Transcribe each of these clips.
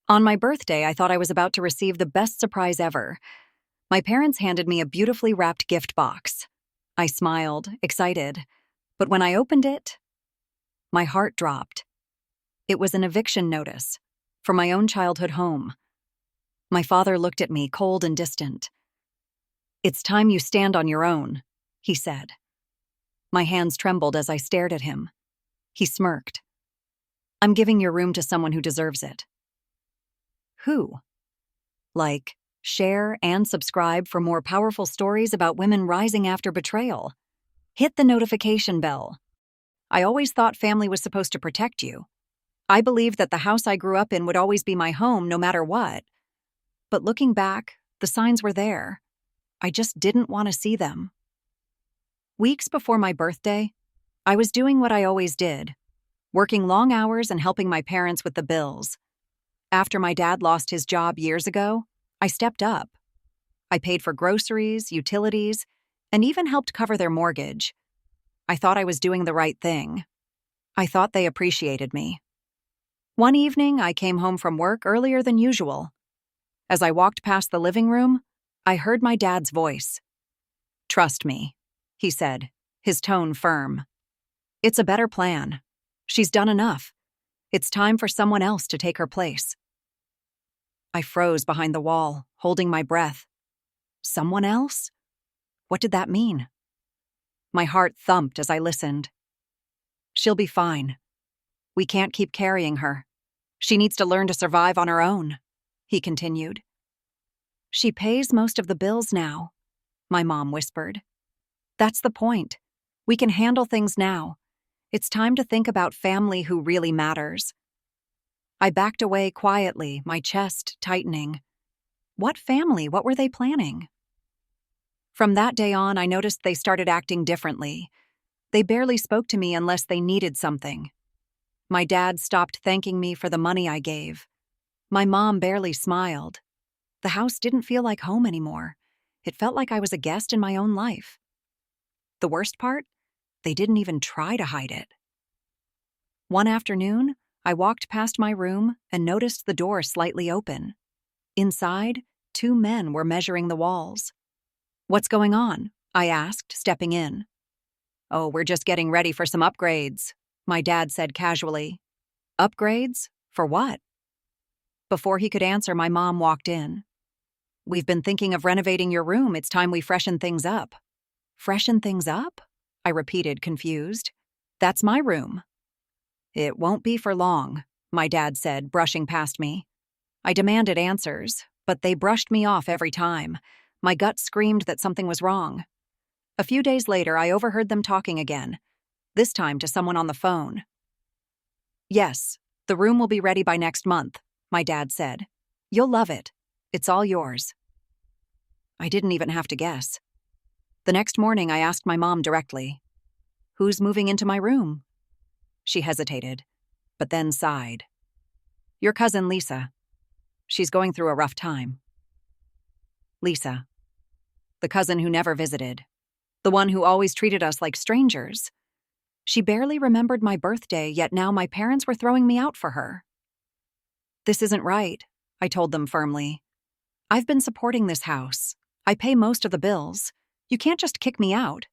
On my birthday, I thought I was about to receive the best surprise ever. My parents handed me a beautifully wrapped gift box. I smiled, excited, but when I opened it, my heart dropped. It was an eviction notice from my own childhood home. My father looked at me, cold and distant. "It's time you stand on your own," he said. My hands trembled as I stared at him. He smirked. "I'm giving your room to someone who deserves it." Who? Like, share and subscribe for more powerful stories about women rising after betrayal. Hit the notification bell. I always thought family was supposed to protect you. I believed that the house I grew up in would always be my home no matter what. But looking back, the signs were there. I just didn't want to see them. Weeks before my birthday, I was doing what I always did, working long hours and helping my parents with the bills. After my dad lost his job years ago, I stepped up. I paid for groceries, utilities, and even helped cover their mortgage. I thought I was doing the right thing. I thought they appreciated me. One evening, I came home from work earlier than usual. As I walked past the living room, I heard my dad's voice. "Trust me," he said, his tone firm. "It's a better plan. She's done enough. It's time for someone else to take her place." I froze behind the wall, holding my breath. Someone else? What did that mean? My heart thumped as I listened. "She'll be fine. We can't keep carrying her. She needs to learn to survive on her own," he continued. "She pays most of the bills now," my mom whispered. "That's the point. We can handle things now. It's time to think about family who really matters." I backed away quietly, my chest tightening. What family? What were they planning? From that day on, I noticed they started acting differently. They barely spoke to me unless they needed something. My dad stopped thanking me for the money I gave. My mom barely smiled. The house didn't feel like home anymore. It felt like I was a guest in my own life. The worst part? They didn't even try to hide it. One afternoon, I walked past my room and noticed the door slightly open. Inside, 2 men were measuring the walls. "What's going on?" I asked, stepping in. "Oh, we're just getting ready for some upgrades," my dad said casually. "Upgrades? For what?" Before he could answer, my mom walked in. "We've been thinking of renovating your room. It's time we freshen things up." "Freshen things up?" I repeated, confused. "That's my room." "It won't be for long," my dad said, brushing past me. I demanded answers, but they brushed me off every time. My gut screamed that something was wrong. A few days later, I overheard them talking again, this time to someone on the phone. "Yes, the room will be ready by next month," my dad said. "You'll love it. It's all yours." I didn't even have to guess. The next morning, I asked my mom directly, "Who's moving into my room?" She hesitated, but then sighed. "Your cousin Lisa. She's going through a rough time." Lisa. The cousin who never visited. The one who always treated us like strangers. She barely remembered my birthday, yet now my parents were throwing me out for her. "This isn't right," I told them firmly. "I've been supporting this house. I pay most of the bills. You can't just kick me out."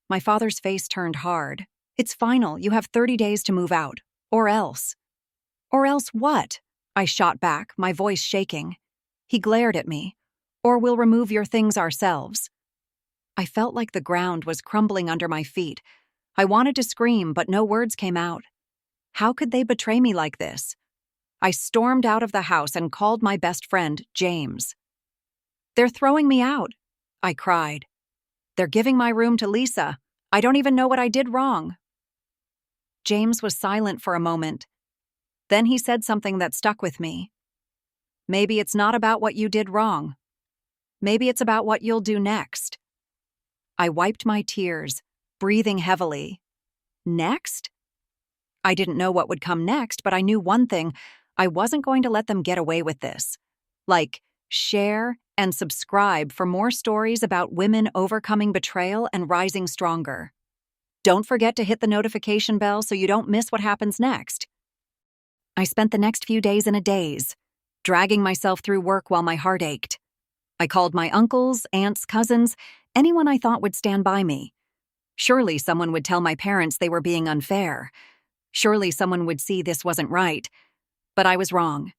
My father's face turned hard. "It's final. You have 30 days to move out. Or else." "Or else what?" I shot back, my voice shaking. He glared at me. "Or we'll remove your things ourselves." I felt like the ground was crumbling under my feet. I wanted to scream, but no words came out. How could they betray me like this? I stormed out of the house and called my best friend, James. "They're throwing me out," I cried. "They're giving my room to Lisa. I don't even know what I did wrong." James was silent for a moment. Then he said something that stuck with me. "Maybe it's not about what you did wrong. Maybe it's about what you'll do next." I wiped my tears, breathing heavily. Next? I didn't know what would come next, but I knew one thing. I wasn't going to let them get away with this. Like, share and subscribe for more stories about women overcoming betrayal and rising stronger. Don't forget to hit the notification bell so you don't miss what happens next. I spent the next few days in a daze. dragging myself through work while my heart ached. I called my uncles, aunts, cousins, anyone I thought would stand by me. Surely someone would tell my parents they were being unfair. Surely someone would see this wasn't right. But I was wrong.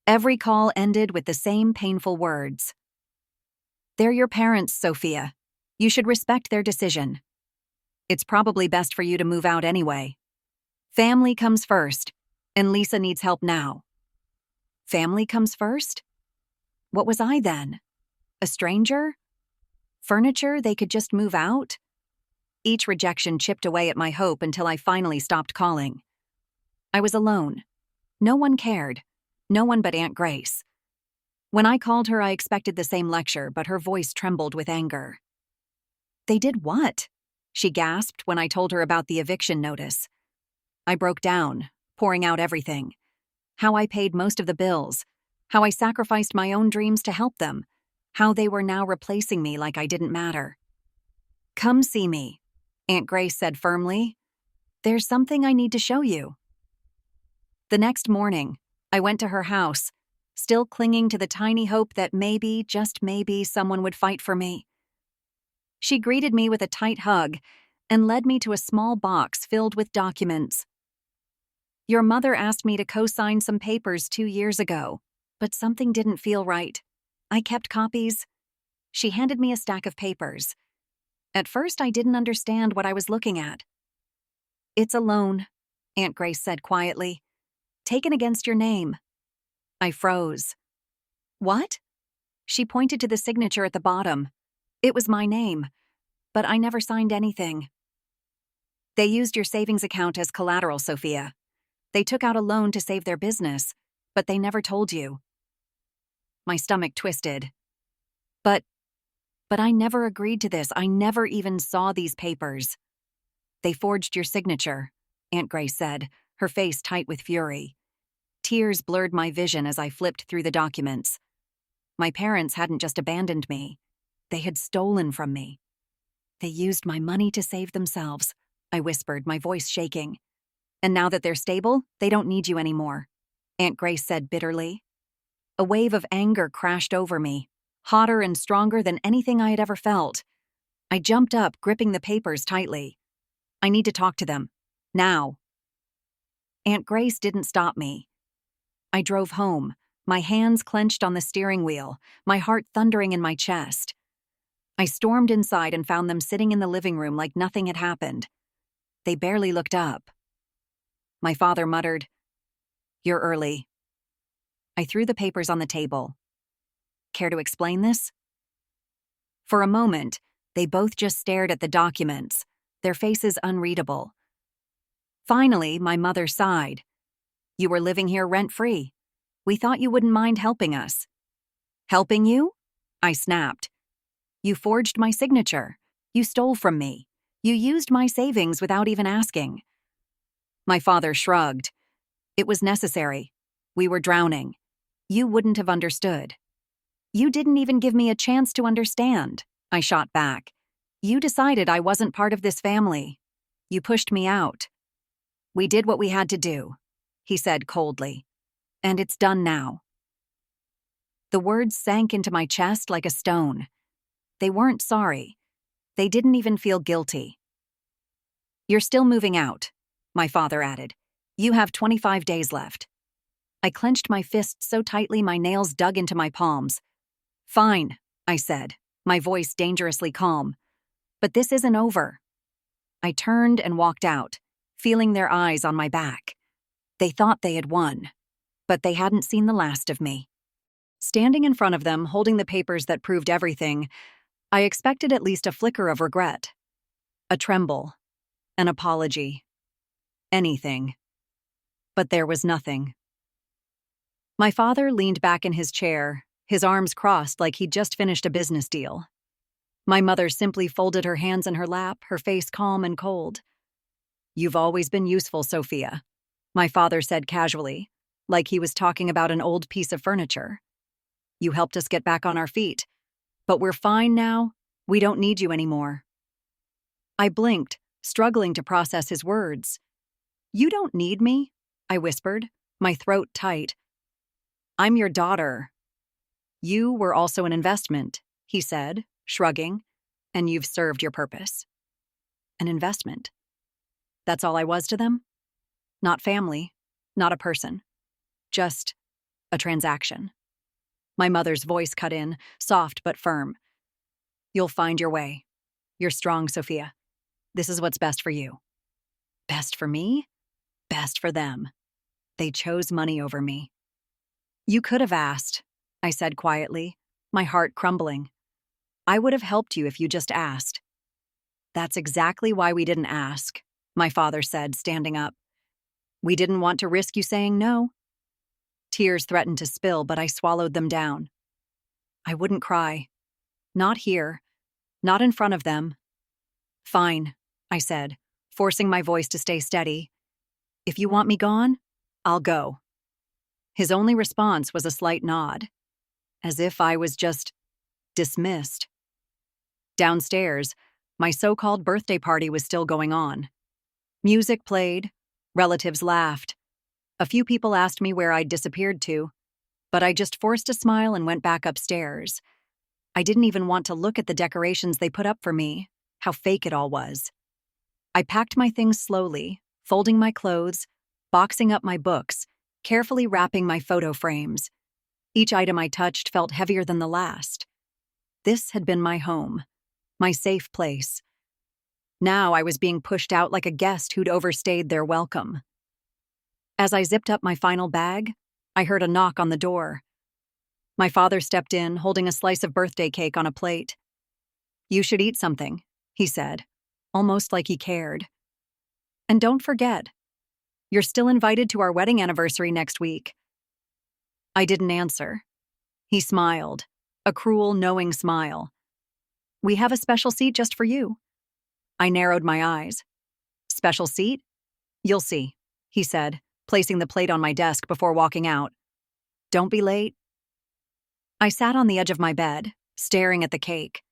Every call ended with the same painful words. "They're your parents, Sophia. You should respect their decision. It's probably best for you to move out anyway. Family comes first, and Lisa needs help now." Family comes first? What was I then? A stranger? Furniture they could just move out? Each rejection chipped away at my hope until I finally stopped calling. I was alone. No one cared. No one but Aunt Grace. When I called her, I expected the same lecture, but her voice trembled with anger. "They did what?" she gasped when I told her about the eviction notice. I broke down, pouring out everything. How I paid most of the bills. How I sacrificed my own dreams to help them. How they were now replacing me like I didn't matter. "Come see me," Aunt Grace said firmly. "There's something I need to show you." The next morning, I went to her house, still clinging to the tiny hope that maybe, just maybe, someone would fight for me. She greeted me with a tight hug and led me to a small box filled with documents. "Your mother asked me to co-sign some papers 2 years ago, but something didn't feel right. I kept copies." She handed me a stack of papers. At first, I didn't understand what I was looking at. "It's a loan," Aunt Grace said quietly. "Taken against your name." I froze. "What?" She pointed to the signature at the bottom. It was my name, but I never signed anything. "They used your savings account as collateral, Sophia. They took out a loan to save their business, but they never told you." My stomach twisted. But I never agreed to this. I never even saw these papers." "They forged your signature," Aunt Grace said, her face tight with fury. Tears blurred my vision as I flipped through the documents. My parents hadn't just abandoned me. They had stolen from me. "They used my money to save themselves," I whispered, my voice shaking. "And now that they're stable, they don't need you anymore," Aunt Grace said bitterly. A wave of anger crashed over me, hotter and stronger than anything I had ever felt. I jumped up, gripping the papers tightly. "I need to talk to them. Now." Aunt Grace didn't stop me. I drove home, my hands clenched on the steering wheel, my heart thundering in my chest. I stormed inside and found them sitting in the living room like nothing had happened. They barely looked up. My father muttered, "You're early." I threw the papers on the table. "Care to explain this?" For a moment, they both just stared at the documents, their faces unreadable. Finally, my mother sighed. "You were living here rent-free. We thought you wouldn't mind helping us." "Helping you?" I snapped. "You forged my signature. You stole from me. You used my savings without even asking." My father shrugged. "It was necessary. We were drowning. You wouldn't have understood." "You didn't even give me a chance to understand," I shot back. "You decided I wasn't part of this family. You pushed me out." "We did what we had to do," he said coldly. "And it's done now." The words sank into my chest like a stone. They weren't sorry. They didn't even feel guilty. "You're still moving out," my father added. "You have 25 days left." I clenched my fists so tightly my nails dug into my palms. "Fine," I said, my voice dangerously calm. "But this isn't over." I turned and walked out, feeling their eyes on my back. They thought they had won, but they hadn't seen the last of me. Standing in front of them, holding the papers that proved everything, I expected at least a flicker of regret. A tremble. An apology. Anything. But there was nothing. My father leaned back in his chair, his arms crossed like he'd just finished a business deal. My mother simply folded her hands in her lap, her face calm and cold. "You've always been useful, Sophia," my father said casually, like he was talking about an old piece of furniture. "You helped us get back on our feet. But we're fine now. We don't need you anymore." I blinked, struggling to process his words. "You don't need me?" I whispered, my throat tight. I'm your daughter. You were also an investment, he said, shrugging, and you've served your purpose. An investment. That's all I was to them? Not family, not a person. Just a transaction. My mother's voice cut in, soft but firm. You'll find your way. You're strong, Sophia. This is what's best for you. Best for me? Best for them. They chose money over me. You could have asked, I said quietly, my heart crumbling. I would have helped you if you just asked. That's exactly why we didn't ask, my father said, standing up. We didn't want to risk you saying no. Tears threatened to spill, but I swallowed them down. I wouldn't cry. Not here. Not in front of them. Fine, I said, forcing my voice to stay steady. If you want me gone, I'll go. His only response was a slight nod, as if I was just dismissed. Downstairs, my so-called birthday party was still going on. Music played, relatives laughed. A few people asked me where I'd disappeared to, but I just forced a smile and went back upstairs. I didn't even want to look at the decorations they put up for me, how fake it all was. I packed my things slowly, folding my clothes, boxing up my books, carefully wrapping my photo frames. Each item I touched felt heavier than the last. This had been my home, my safe place. Now I was being pushed out like a guest who'd overstayed their welcome. As I zipped up my final bag, I heard a knock on the door. My father stepped in, holding a slice of birthday cake on a plate. You should eat something, he said, almost like he cared. And don't forget, you're still invited to our wedding anniversary next week. I didn't answer. He smiled, a cruel, knowing smile. We have a special seat just for you. I narrowed my eyes. Special seat? You'll see, he said, placing the plate on my desk before walking out. Don't be late. I sat on the edge of my bed, staring at the cake.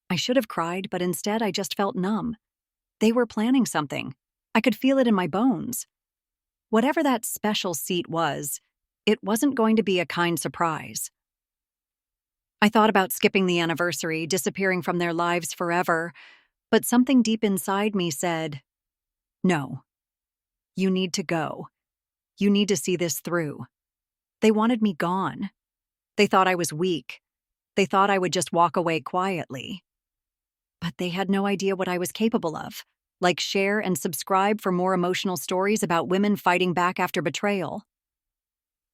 I should have cried, but instead I just felt numb. They were planning something. I could feel it in my bones. Whatever that special seat was, it wasn't going to be a kind surprise. I thought about skipping the anniversary, disappearing from their lives forever, but something deep inside me said, no. You need to go. You need to see this through. They wanted me gone. They thought I was weak. They thought I would just walk away quietly. But they had no idea what I was capable of. Like share and subscribe for more emotional stories about women fighting back after betrayal.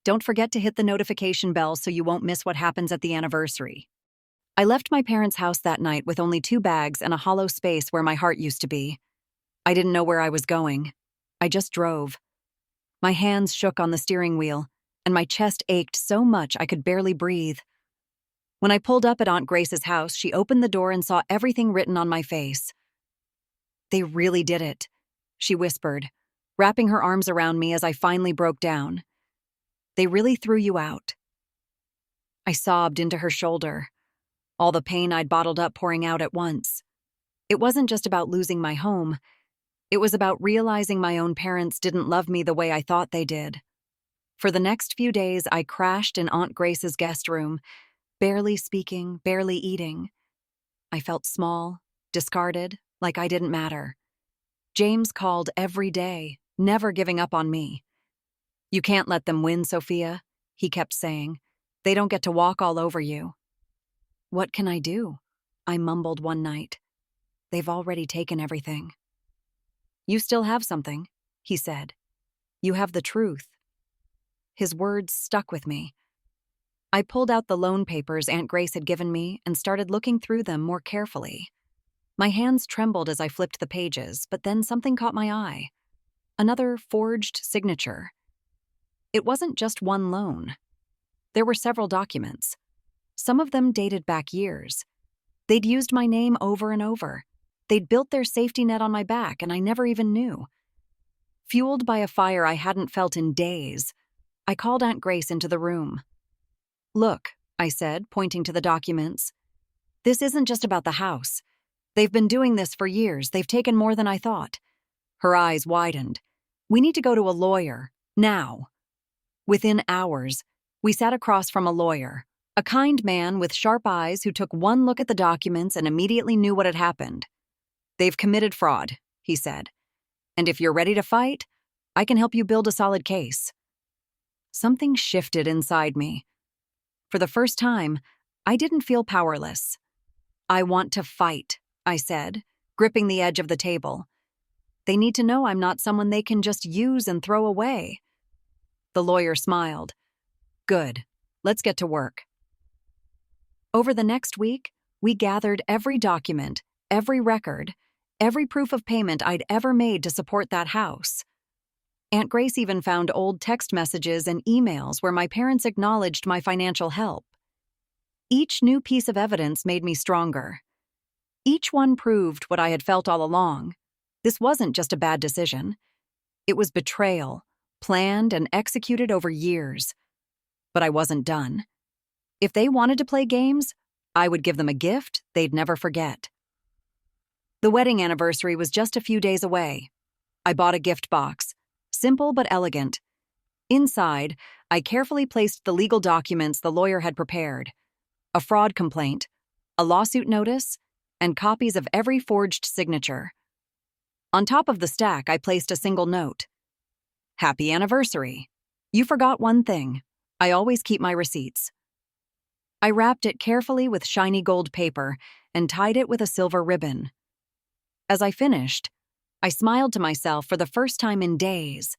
Don't forget to hit the notification bell so you won't miss what happens at the anniversary. I left my parents' house that night with only 2 bags and a hollow space where my heart used to be. I didn't know where I was going. I just drove. My hands shook on the steering wheel, and my chest ached so much I could barely breathe. When I pulled up at Aunt Grace's house, she opened the door and saw everything written on my face. They really did it, she whispered, wrapping her arms around me as I finally broke down. They really threw you out. I sobbed into her shoulder, all the pain I'd bottled up pouring out at once. It wasn't just about losing my home. It was about realizing my own parents didn't love me the way I thought they did. For the next few days, I crashed in Aunt Grace's guest room, barely speaking, barely eating. I felt small, discarded, like I didn't matter. James called every day, never giving up on me. You can't let them win, Sophia, he kept saying. They don't get to walk all over you. What can I do? I mumbled one night. They've already taken everything. You still have something, he said. You have the truth. His words stuck with me. I pulled out the loan papers Aunt Grace had given me and started looking through them more carefully. My hands trembled as I flipped the pages, but then something caught my eye. Another forged signature. It wasn't just one loan. There were several documents. Some of them dated back years. They'd used my name over and over. They'd built their safety net on my back, and I never even knew. Fueled by a fire I hadn't felt in days, I called Aunt Grace into the room. Look, I said, pointing to the documents. This isn't just about the house. They've been doing this for years. They've taken more than I thought. Her eyes widened. We need to go to a lawyer, now. Within hours, We sat across from a lawyer, a kind man with sharp eyes who took one look at the documents and immediately knew what had happened. "They've committed fraud," he said. "And if you're ready to fight, I can help you build a solid case." Something shifted inside me. For the first time, I didn't feel powerless. "I want to fight," I said, gripping the edge of the table. "They need to know I'm not someone they can just use and throw away." The lawyer smiled. "Good. Let's get to work." Over the next week, we gathered every document, every record, every proof of payment I'd ever made to support that house. Aunt Grace even found old text messages and emails where my parents acknowledged my financial help. Each new piece of evidence made me stronger. Each one proved what I had felt all along. This wasn't just a bad decision. It was betrayal, planned and executed over years. But I wasn't done. If they wanted to play games, I would give them a gift they'd never forget. The wedding anniversary was just a few days away. I bought a gift box, simple but elegant. Inside, I carefully placed the legal documents the lawyer had prepared: a fraud complaint, a lawsuit notice, and copies of every forged signature. On top of the stack, I placed a single note: "Happy anniversary. You forgot one thing. I always keep my receipts." I wrapped it carefully with shiny gold paper and tied it with a silver ribbon. As I finished, I smiled to myself for the first time in days.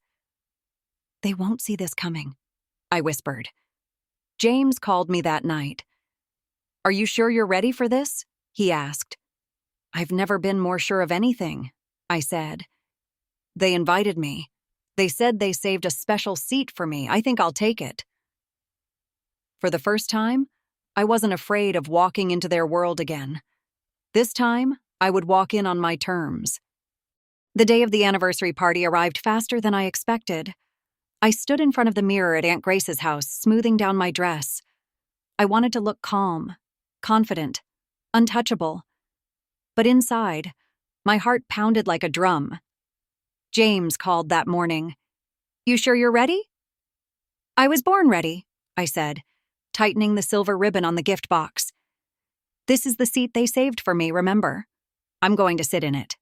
"They won't see this coming," I whispered. James called me that night. "Are you sure you're ready for this?" he asked. "I've never been more sure of anything," I said. "They invited me. They said they saved a special seat for me. I think I'll take it." For the first time, I wasn't afraid of walking into their world again. This time, I would walk in on my terms. The day of the anniversary party arrived faster than I expected. I stood in front of the mirror at Aunt Grace's house, smoothing down my dress. I wanted to look calm, confident, untouchable. But inside, my heart pounded like a drum. James called that morning. "You sure you're ready?" "I was born ready," I said, tightening the silver ribbon on the gift box. "This is the seat they saved for me, remember? I'm going to sit in it."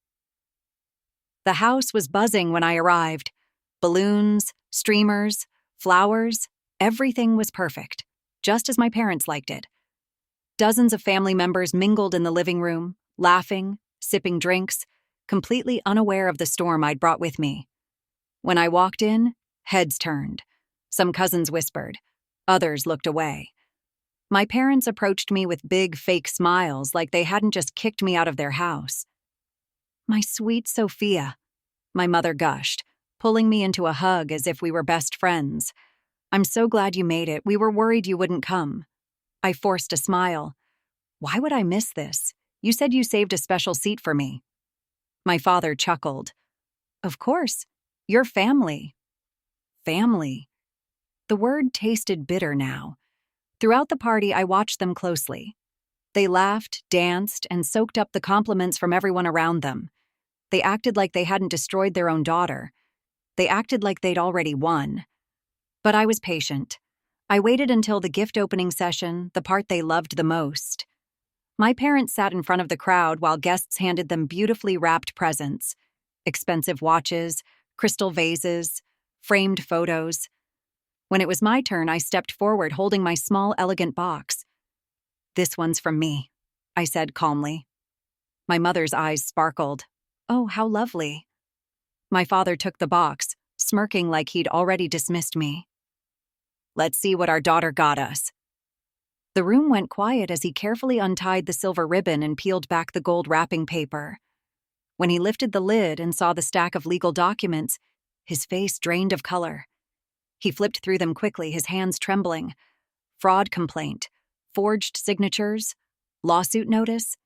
The house was buzzing when I arrived. Balloons, streamers, flowers, everything was perfect, just as my parents liked it. Dozens of family members mingled in the living room, laughing, sipping drinks, completely unaware of the storm I'd brought with me. When I walked in, heads turned. Some cousins whispered. Others looked away. My parents approached me with big, fake smiles like they hadn't just kicked me out of their house. "My sweet Sophia," my mother gushed, pulling me into a hug as if we were best friends. "I'm so glad you made it. We were worried you wouldn't come." I forced a smile. "Why would I miss this? You said you saved a special seat for me." My father chuckled. "Of course. You're family." Family. The word tasted bitter now. Throughout the party, I watched them closely. They laughed, danced, and soaked up the compliments from everyone around them. They acted like they hadn't destroyed their own daughter. They acted like they'd already won. But I was patient. I waited until the gift opening session, the part they loved the most. My parents sat in front of the crowd while guests handed them beautifully wrapped presents: expensive watches, crystal vases, framed photos. When it was my turn, I stepped forward holding my small, elegant box. "This one's from me," I said calmly. My mother's eyes sparkled. "Oh, how lovely." My father took the box, smirking like he'd already dismissed me. "Let's see what our daughter got us." The room went quiet as he carefully untied the silver ribbon and peeled back the gold wrapping paper. When he lifted the lid and saw the stack of legal documents, his face drained of color. He flipped through them quickly, his hands trembling. Fraud complaint, forged signatures, lawsuit notice.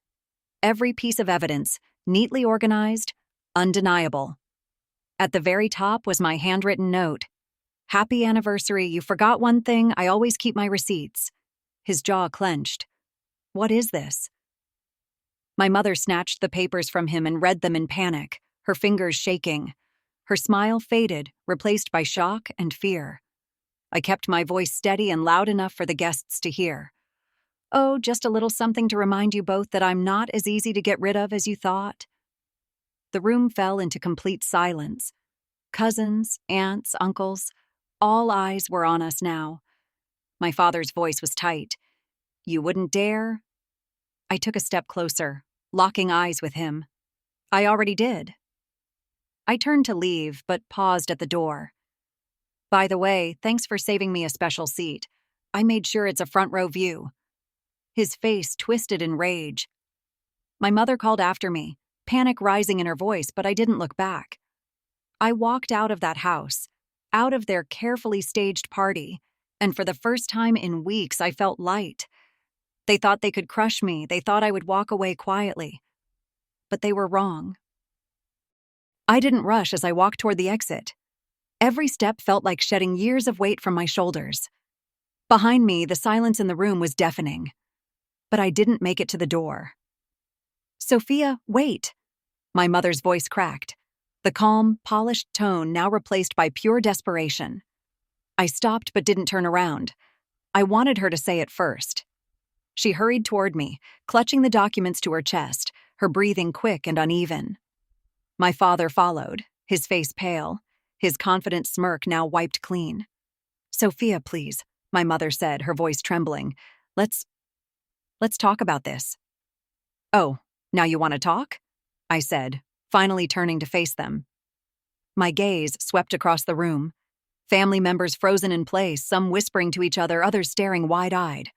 Every piece of evidence, neatly organized, undeniable. At the very top was my handwritten note: "Happy anniversary, you forgot one thing, I always keep my receipts." His jaw clenched. "What is this?" My mother snatched the papers from him and read them in panic, her fingers shaking. Her smile faded, replaced by shock and fear. I kept my voice steady and loud enough for the guests to hear. "Oh, just a little something to remind you both that I'm not as easy to get rid of as you thought." The room fell into complete silence. Cousins, aunts, uncles, all eyes were on us now. My father's voice was tight. "You wouldn't dare?" I took a step closer, locking eyes with him. "I already did." I turned to leave, but paused at the door. "By the way, thanks for saving me a special seat. I made sure it's a front row view." His face twisted in rage. My mother called after me, panic rising in her voice, but I didn't look back. I walked out of that house, out of their carefully staged party, and for the first time in weeks I felt light. They thought they could crush me, they thought I would walk away quietly. But they were wrong. I didn't rush as I walked toward the exit. Every step felt like shedding years of weight from my shoulders. Behind me, the silence in the room was deafening. But I didn't make it to the door. "Sophia, wait!" My mother's voice cracked, the calm, polished tone now replaced by pure desperation. I stopped but didn't turn around. I wanted her to say it first. She hurried toward me, clutching the documents to her chest, her breathing quick and uneven. My father followed, his face pale, his confident smirk now wiped clean. "Sophia, please," my mother said, her voice trembling. Let's talk about this." "Oh, now you want to talk?" I said, finally turning to face them. My gaze swept across the room. Family members frozen in place, some whispering to each other, others staring wide-eyed.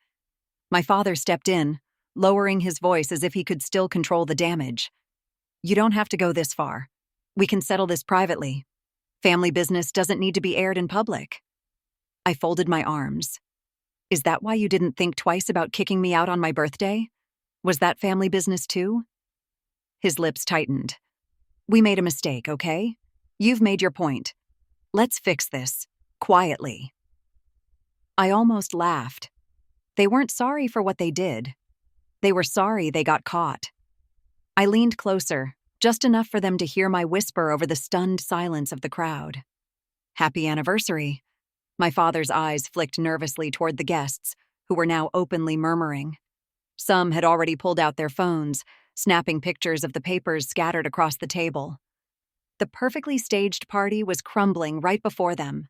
My father stepped in, lowering his voice as if he could still control the damage. "You don't have to go this far. We can settle this privately. Family business doesn't need to be aired in public." I folded my arms. "Is that why you didn't think twice about kicking me out on my birthday? Was that family business too?" His lips tightened. "We made a mistake, okay? You've made your point. Let's fix this, quietly." I almost laughed. They weren't sorry for what they did. They were sorry they got caught. I leaned closer, just enough for them to hear my whisper over the stunned silence of the crowd. "Happy anniversary." My father's eyes flicked nervously toward the guests, who were now openly murmuring. Some had already pulled out their phones, snapping pictures of the papers scattered across the table. The perfectly staged party was crumbling right before them.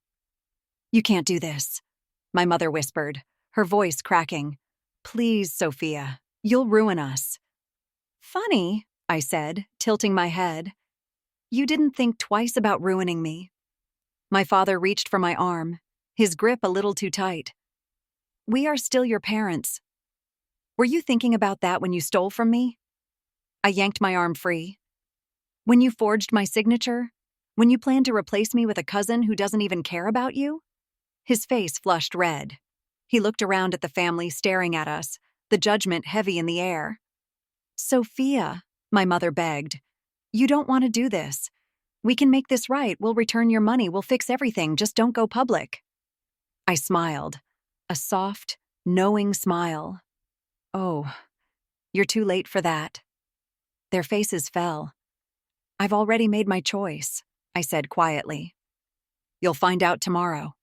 "You can't do this," my mother whispered, her voice cracking. "Please, Sophia, you'll ruin us." "Funny," I said, tilting my head. "You didn't think twice about ruining me." My father reached for my arm, his grip a little too tight. "We are still your parents. Were you thinking about that when you stole from me?" I yanked my arm free. "When you forged my signature? When you planned to replace me with a cousin who doesn't even care about you?" His face flushed red. He looked around at the family staring at us, the judgment heavy in the air. "Sophia," my mother begged, "you don't want to do this. We can make this right. We'll return your money. We'll fix everything. Just don't go public." I smiled, a soft, knowing smile. "Oh, you're too late for that." Their faces fell. "I've already made my choice," I said quietly. "You'll find out tomorrow."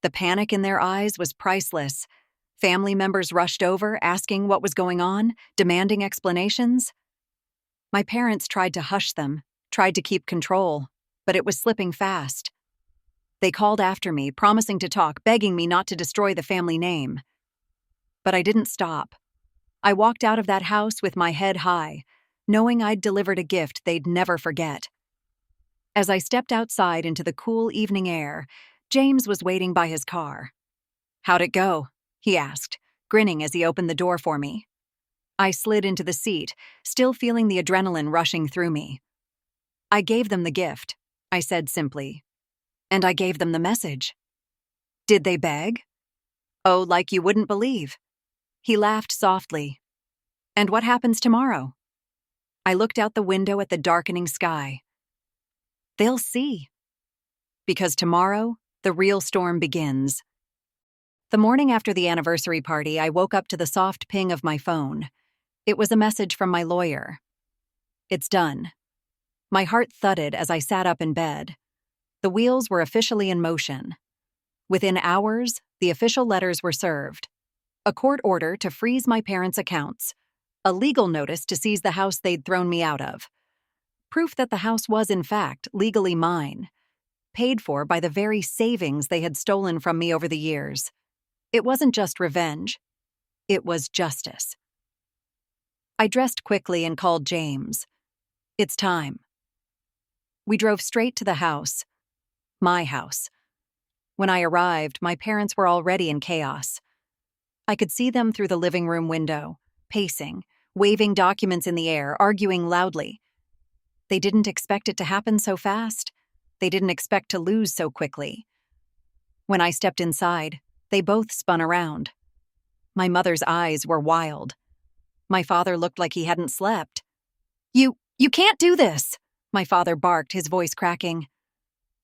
The panic in their eyes was priceless. Family members rushed over, asking what was going on, demanding explanations. My parents tried to hush them, tried to keep control, but it was slipping fast. They called after me, promising to talk, begging me not to destroy the family name. But I didn't stop. I walked out of that house with my head high, knowing I'd delivered a gift they'd never forget. As I stepped outside into the cool evening air, James was waiting by his car. "How'd it go?" he asked, grinning as he opened the door for me. I slid into the seat, still feeling the adrenaline rushing through me. "I gave them the gift," I said simply. "And I gave them the message." "Did they beg?" "Oh, like you wouldn't believe." He laughed softly. "And what happens tomorrow?" I looked out the window at the darkening sky. "They'll see." Because tomorrow, the real storm begins. The morning after the anniversary party, I woke up to the soft ping of my phone. It was a message from my lawyer. "It's done." My heart thudded as I sat up in bed. The wheels were officially in motion. Within hours, the official letters were served. A court order to freeze my parents' accounts. A legal notice to seize the house they'd thrown me out of. Proof that the house was, in fact, legally mine. Paid for by the very savings they had stolen from me over the years. It wasn't just revenge. It was justice. I dressed quickly and called James. It's time. We drove straight to the house. My house. When I arrived, my parents were already in chaos. I could see them through the living room window, pacing, waving documents in the air, arguing loudly. They didn't expect it to happen so fast. They didn't expect to lose so quickly. When I stepped inside, they both spun around. My mother's eyes were wild. My father looked like he hadn't slept. You can't do this, my father barked, his voice cracking.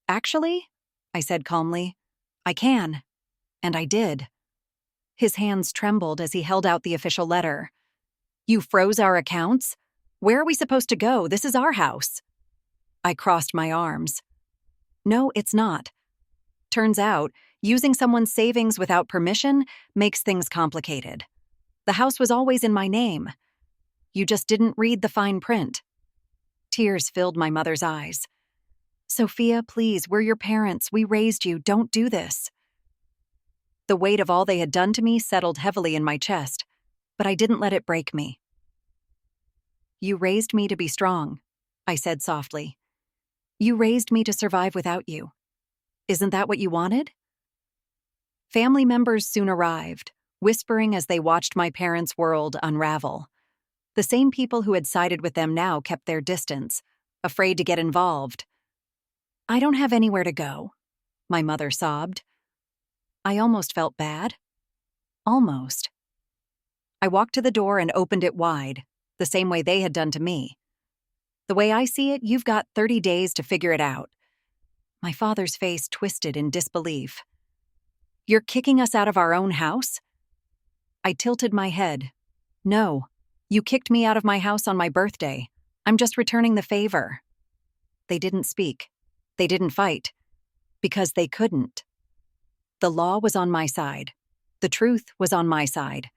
Actually, I said calmly, I can. And I did. His hands trembled as he held out the official letter. You froze our accounts? Where are we supposed to go? This is our house. I crossed my arms. No, it's not. Turns out, using someone's savings without permission makes things complicated. The house was always in my name. You just didn't read the fine print. Tears filled my mother's eyes. Sophia, please, we're your parents. We raised you. Don't do this. The weight of all they had done to me settled heavily in my chest, but I didn't let it break me. You raised me to be strong, I said softly. You raised me to survive without you. Isn't that what you wanted? Family members soon arrived, whispering as they watched my parents' world unravel. The same people who had sided with them now kept their distance, afraid to get involved. I don't have anywhere to go, my mother sobbed. I almost felt bad. Almost. I walked to the door and opened it wide, the same way they had done to me. The way I see it, you've got 30 days to figure it out. My father's face twisted in disbelief. You're kicking us out of our own house? I tilted my head. No, you kicked me out of my house on my birthday. I'm just returning the favor. They didn't speak. They didn't fight. Because they couldn't. The law was on my side. The truth was on my side.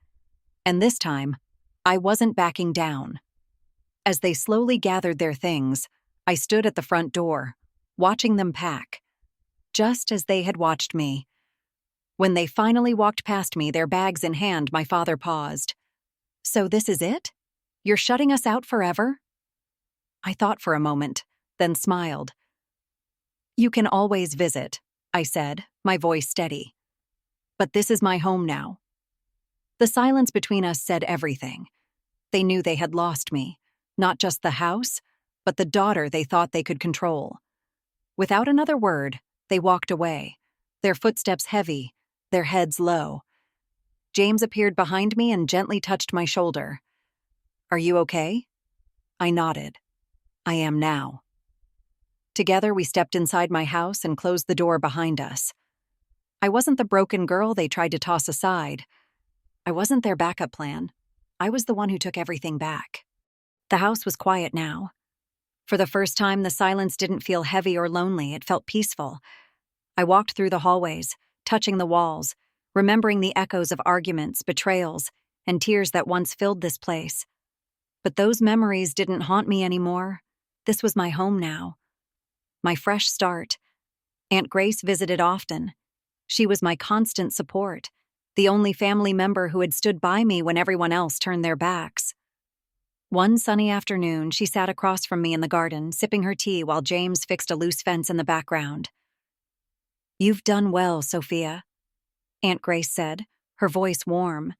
And this time, I wasn't backing down. As they slowly gathered their things, I stood at the front door, watching them pack, just as they had watched me. When they finally walked past me, their bags in hand, my father paused. So this is it? You're shutting us out forever? I thought for a moment, then smiled. You can always visit, I said, my voice steady. But this is my home now. The silence between us said everything. They knew they had lost me, not just the house, but the daughter they thought they could control. Without another word, they walked away, their footsteps heavy, their heads low. James appeared behind me and gently touched my shoulder. Are you okay? I nodded. I am now. Together, we stepped inside my house and closed the door behind us. I wasn't the broken girl they tried to toss aside. I wasn't their backup plan. I was the one who took everything back. The house was quiet now. For the first time, the silence didn't feel heavy or lonely. It felt peaceful. I walked through the hallways, touching the walls, remembering the echoes of arguments, betrayals, and tears that once filled this place. But those memories didn't haunt me anymore. This was my home now. My fresh start. Aunt Grace visited often. She was my constant support, the only family member who had stood by me when everyone else turned their backs. One sunny afternoon, she sat across from me in the garden, sipping her tea while James fixed a loose fence in the background. You've done well, Sophia, Aunt Grace said, her voice warm.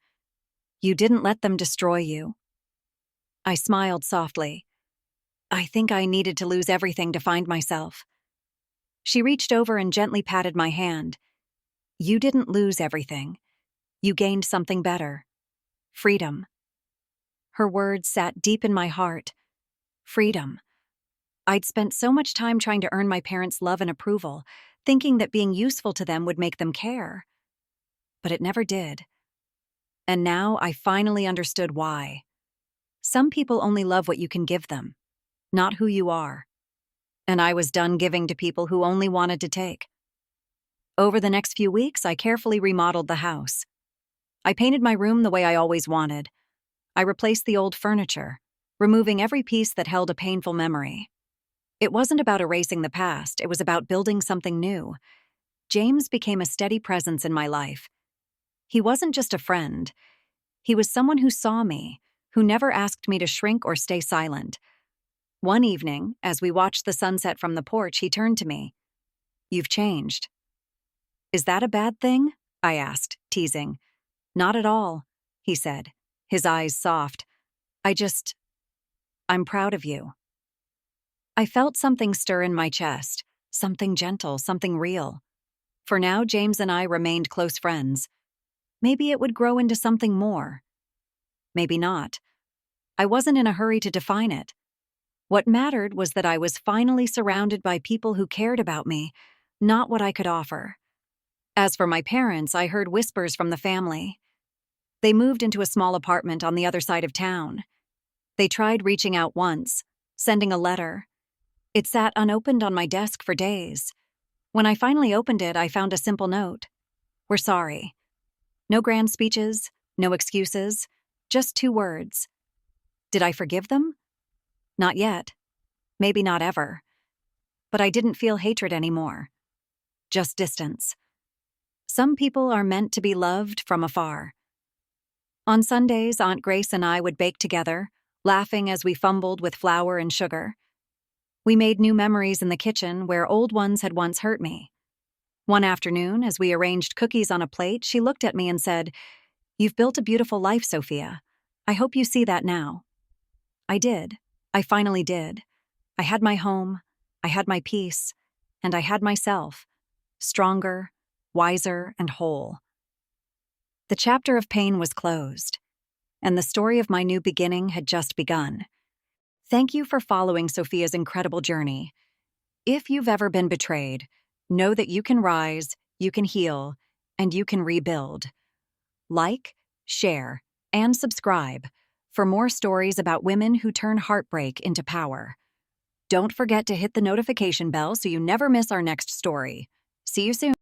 You didn't let them destroy you. I smiled softly. I think I needed to lose everything to find myself. She reached over and gently patted my hand. You didn't lose everything. You gained something better. Freedom. Her words sat deep in my heart. Freedom. I'd spent so much time trying to earn my parents' love and approval, thinking that being useful to them would make them care. But it never did. And now I finally understood why. Some people only love what you can give them, not who you are. And I was done giving to people who only wanted to take. Over the next few weeks, I carefully remodeled the house. I painted my room the way I always wanted. I replaced the old furniture, removing every piece that held a painful memory. It wasn't about erasing the past, it was about building something new. James became a steady presence in my life. He wasn't just a friend. He was someone who saw me, who never asked me to shrink or stay silent. One evening, as we watched the sunset from the porch, he turned to me. "You've changed." "Is that a bad thing?" I asked, teasing. "Not at all," he said, his eyes soft. I'm proud of you." I felt something stir in my chest, something gentle, something real. For now, James and I remained close friends. Maybe it would grow into something more. Maybe not. I wasn't in a hurry to define it. What mattered was that I was finally surrounded by people who cared about me, not what I could offer. As for my parents, I heard whispers from the family. They moved into a small apartment on the other side of town. They tried reaching out once, sending a letter. It sat unopened on my desk for days. When I finally opened it, I found a simple note. "We're sorry." No grand speeches, no excuses, just 2 words. Did I forgive them? Not yet. Maybe not ever. But I didn't feel hatred anymore. Just distance. Some people are meant to be loved from afar. On Sundays, Aunt Grace and I would bake together, laughing as we fumbled with flour and sugar. We made new memories in the kitchen where old ones had once hurt me. One afternoon, as we arranged cookies on a plate, she looked at me and said, "You've built a beautiful life, Sophia. I hope you see that now." I did. I finally did. I had my home, I had my peace, and I had myself, stronger, wiser, and whole. The chapter of pain was closed, and the story of my new beginning had just begun. Thank you for following Sophia's incredible journey. If you've ever been betrayed, know that you can rise, you can heal, and you can rebuild. Like, share, and subscribe for more stories about women who turn heartbreak into power. Don't forget to hit the notification bell so you never miss our next story. See you soon.